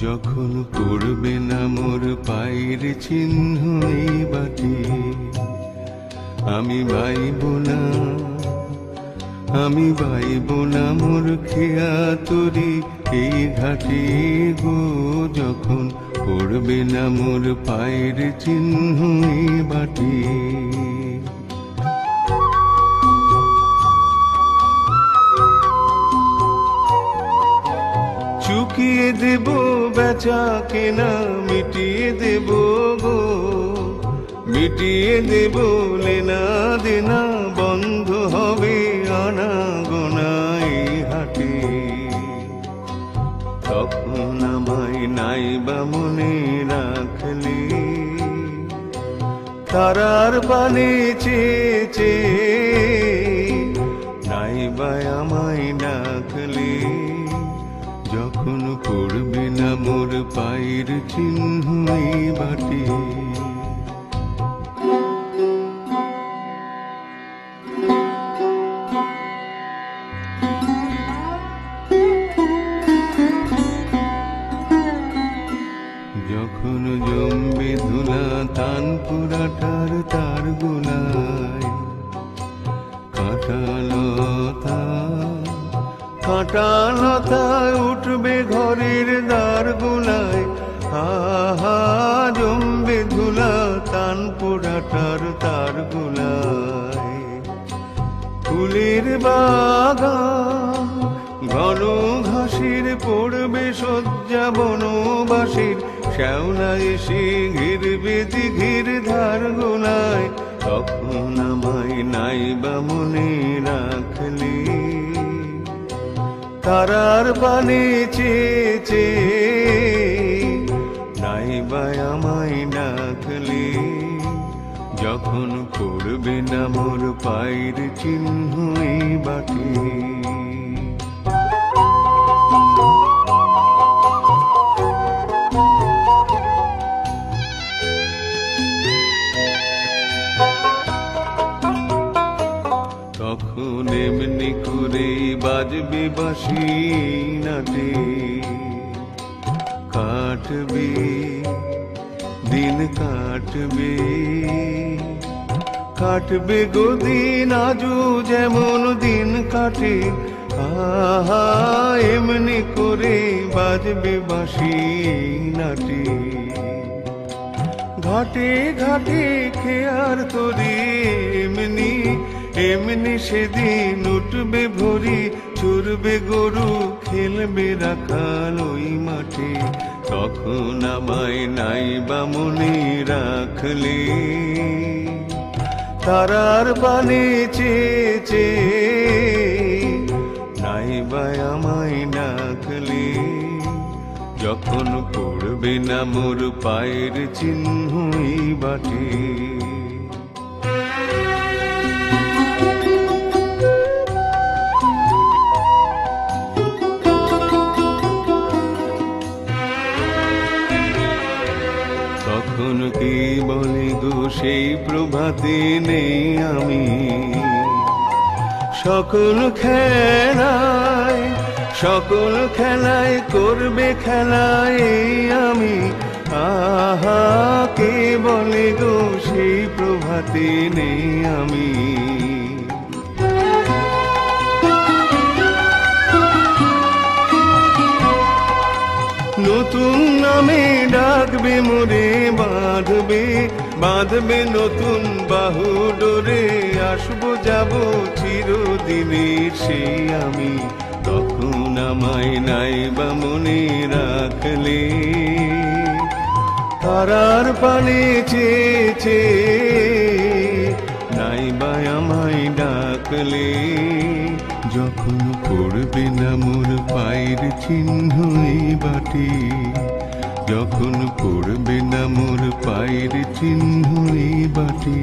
যখন পড়বে না মোর পায়ের চিহ্ন এই বাটে, আমি বাইব না মোর খেয়া তরি এই ঘাটে গো। যখন পড়বে না মোর পায়ের চিহ্ন এই বাটে, চুকিয়ে দেব বেচা কেনা, মিটিয়ে দেব গো, মিটিয়ে দেব লেনা দেনা, বন্ধ হবে আনা গোনা এই হাটে। তখন আমায় নাইবা মনে রাখলে, তারার পানে চেয়ে নাইবা আমায় ডাকলে। যখন পড়বে না মোর পায়ের চিহ্ন এই বাটে, যখন জমবে ধুলা তানপুরাটার তার গোলায়, কাঁটালতায় উঠবে ঘরের দ্বার গোলায়। আহা জমবে ধুলা তানপুরাটার তার গোলায়। ফুলের বাগান ঘন ঘাসের পড়বে শয্যা বনবাসীর, শ্যাওলা এসে ঘিরবে দিঘির ধার গোলায়। তখন আমায় নাইবা মনে রাখলে, তারার পানে চেয়ে নাইবা আমায় ডাকলে। যখন পড়বে না মোর পায়ের চিহ্ন এই বাটে, তখন এমনি করে বাজবে বাঁশি নাটে। কাটবে দিন কাটবে, কাটবে গো দিন আজও যেমন দিন কাটে। আহা এমনি করে বাজবে বাঁশি নাটে। ঘাটে ঘাটে খেয়ার তোরে এমনি এমনি সেদিন উঠবে ভরি, চড়বে গরু খেলবে রাখাল ওই মাঠে। তখন আমায় নাইবা মনে রাখলে, তারার পানে চেয়ে নাইবা আমায় ডাকলে। যখন পড়বে না মোর পায়ের চিহ্ন এই বাটে, তখন কি বলে গো সেই প্রভাতে নেই আমি। সকল খেলায় করবে খেলায় আমি। আহা কে বলে গো সেই প্রভাতে নেই আমি। নতুন নামে ডাকবে মোরে, বাঁধবে নতুন বাহু ডোরে। আসবো যাব চিরদিনের সেই আমি। তখন আমায় নাইবা মনে রাখলে, ধারার পানে চেয়েছে নাইবা আমায় ডাকলে, যখন পড়বে না মোর পায়ের চিহ্ন এই বাটে, যখন পড়বে না মোর পায়ের চিহ্ন এই বাটে।